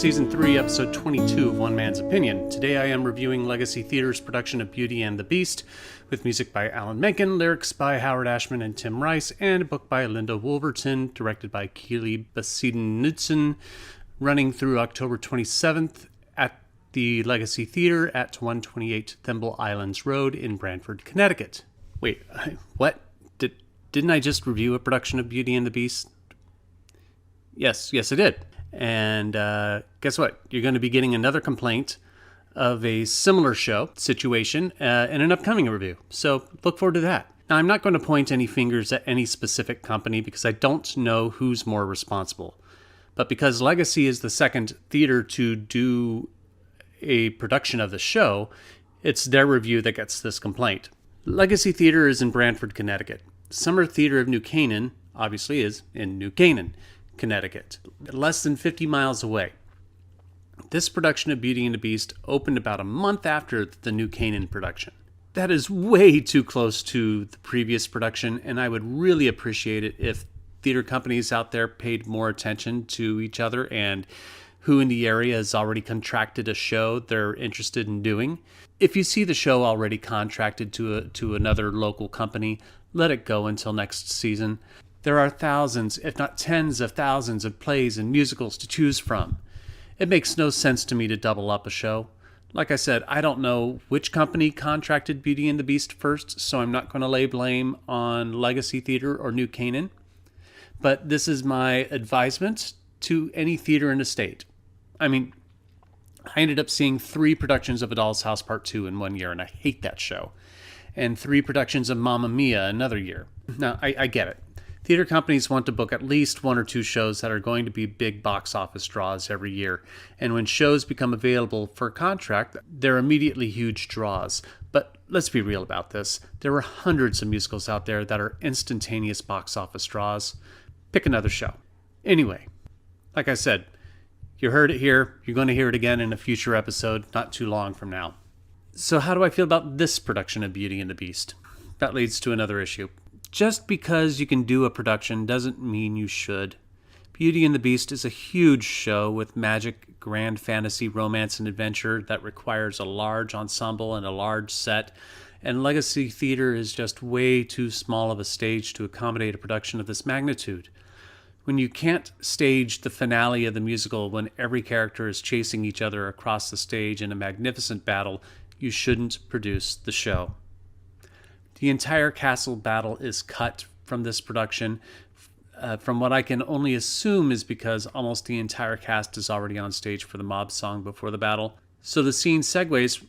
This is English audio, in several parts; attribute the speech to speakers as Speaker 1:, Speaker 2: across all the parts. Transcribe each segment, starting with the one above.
Speaker 1: Season 3, Episode 22 of One Man's Opinion. Today I am reviewing Legacy Theater's production of Beauty and the Beast, with music by Alan Menken, lyrics by Howard Ashman and Tim Rice, and a book by Linda Woolverton, directed by Keely, Basiden, Knudsen, running through October 27th at the Legacy Theater at 128 Thimble Islands Road in Branford, Connecticut. Wait, what? Didn't I just review a production of Beauty and the Beast? Yes, I did. And guess what? You're going to be getting another complaint of a similar show situation in an upcoming review. So look forward to that. Now, I'm not going to point any fingers at any specific company because I don't know who's more responsible. But because Legacy is the second theater to do a production of the show, it's their review that gets this complaint. Legacy Theater is in Branford, Connecticut. Summer Theater of New Canaan, obviously, is in New Canaan, Connecticut, less than 50 miles away. This production of Beauty and the Beast opened about a month after the New Canaan production. That is way too close to the previous production, and I would really appreciate it if theater companies out there paid more attention to each other and who in the area has already contracted a show they're interested in doing. If you see the show already contracted to another local company, let it go until next season. There are thousands, if not tens of thousands of plays and musicals to choose from. It makes no sense to me to double up a show. Like I said, I don't know which company contracted Beauty and the Beast first, so I'm not going to lay blame on Legacy Theater or New Canaan. But this is my advisement to any theater in the state. I mean, I ended up seeing 3 productions of A Doll's House Part 2 in 1 year, and I hate that show. And 3 productions of Mamma Mia another year. Now, I get it. Theater companies want to book at least 1 or 2 shows that are going to be big box office draws every year. And when shows become available for contract, they're immediately huge draws. But let's be real about this. There are hundreds of musicals out there that are instantaneous box office draws. Pick another show. Anyway, like I said, you heard it here. You're going to hear it again in a future episode, not too long from now. So how do I feel about this production of Beauty and the Beast? That leads to another issue. Just because you can do a production doesn't mean you should. Beauty and the Beast is a huge show with magic, grand fantasy, romance, and adventure that requires a large ensemble and a large set, and Legacy Theater is just way too small of a stage to accommodate a production of this magnitude. When you can't stage the finale of the musical when every character is chasing each other across the stage in a magnificent battle, you shouldn't produce the show. The entire castle battle is cut from this production, from what I can only assume is because almost the entire cast is already on stage for the mob song before the battle. So the scene segues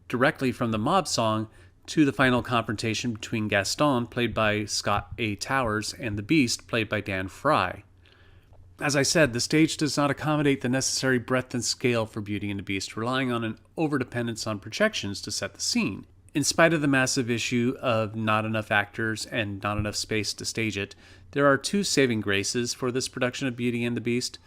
Speaker 1: directly from the mob song to the final confrontation between Gaston, played by Scott A. Towers, and the Beast, played by Dan Fry. As I said, the stage does not accommodate the necessary breadth and scale for Beauty and the Beast, relying on an overdependence on projections to set the scene. In spite of the massive issue of not enough actors and not enough space to stage it, there are 2 saving graces for this production of Beauty and the Beast,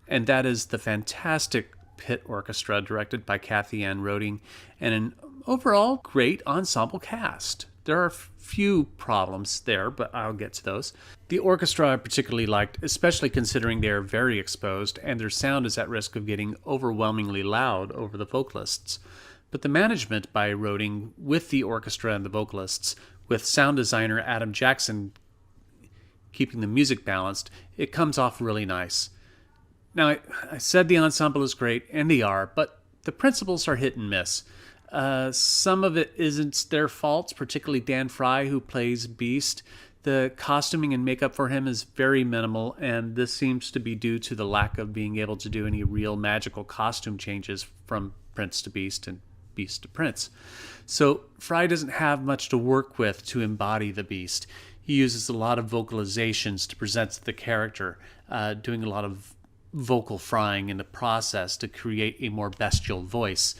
Speaker 1: and that is the fantastic pit orchestra directed by Cathyann Roding and an overall great ensemble cast. There are few problems there, but I'll get to those. The orchestra I particularly liked, especially considering they are very exposed and their sound is at risk of getting overwhelmingly loud over the vocalists. But the management by Roding with the orchestra and the vocalists, with sound designer Adam Jackson keeping the music balanced, it comes off really nice. Now, I said the ensemble is great, and they are, but the principals are hit and miss. Some of it isn't their fault, particularly Dan Fry, who plays Beast. The costuming and makeup for him is very minimal, and this seems to be due to the lack of being able to do any real magical costume changes from Prince to Beast and Beast to Prince. So Fry doesn't have much to work with to embody the Beast. He uses a lot of vocalizations to present the character, doing a lot of vocal frying in the process to create a more bestial voice,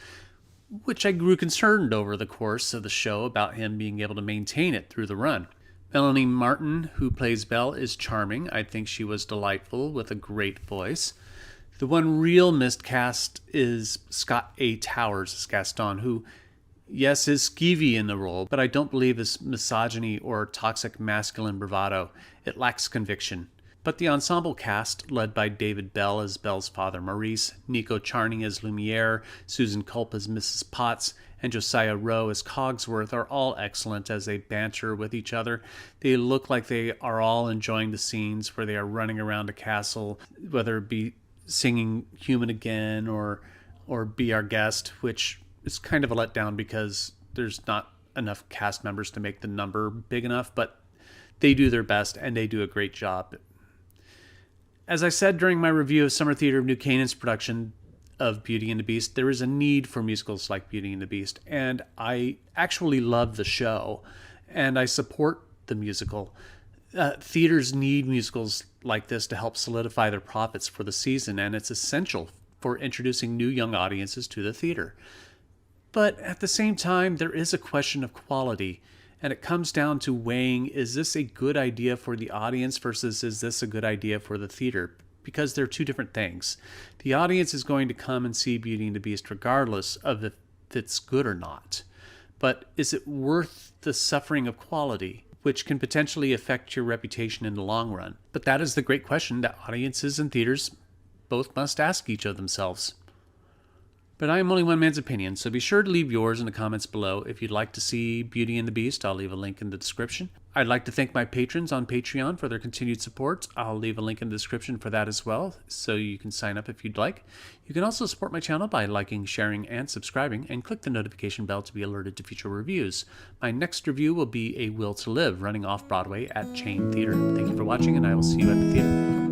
Speaker 1: which I grew concerned over the course of the show about him being able to maintain it through the run. Melanie Martin, who plays Belle, is charming. I think she was delightful with a great voice. The one real miscast is Scott A. Towers as Gaston, who, yes, is skeevy in the role, but I don't believe his misogyny or toxic masculine bravado. It lacks conviction. But the ensemble cast, led by David Bell as Belle's father Maurice, Niko Charney as Lumiere, Susan Culp as Mrs. Potts, and Josiah Rowe as Cogsworth, are all excellent as they banter with each other. They look like they are all enjoying the scenes where they are running around a castle, whether it be singing Human Again or Be Our Guest, which is kind of a letdown because there's not enough cast members to make the number big enough, but they do their best and they do a great job. As I said during my review of Summer Theatre of New Canaan's production of Beauty and the Beast, there is a need for musicals like Beauty and the Beast, and I actually love the show, and I support the musical. Theaters need musicals like this to help solidify their profits for the season, and it's essential for introducing new young audiences to the theater. But at the same time, there is a question of quality, and it comes down to weighing, is this a good idea for the audience versus is this a good idea for the theater? Because they're two different things. The audience is going to come and see Beauty and the Beast regardless of if it's good or not. But is it worth the suffering of quality, which can potentially affect your reputation in the long run? But that is the great question that audiences and theaters both must ask each of themselves. But I am only one man's opinion, so be sure to leave yours in the comments below. If you'd like to see Beauty and the Beast, I'll leave a link in the description. I'd like to thank my patrons on Patreon for their continued support. I'll leave a link in the description for that as well, so you can sign up if you'd like. You can also support my channel by liking, sharing, and subscribing, and click the notification bell to be alerted to future reviews. My next review will be A Will to Live, running off-Broadway at Chain Theatre. Thank you for watching, and I will see you at the theater.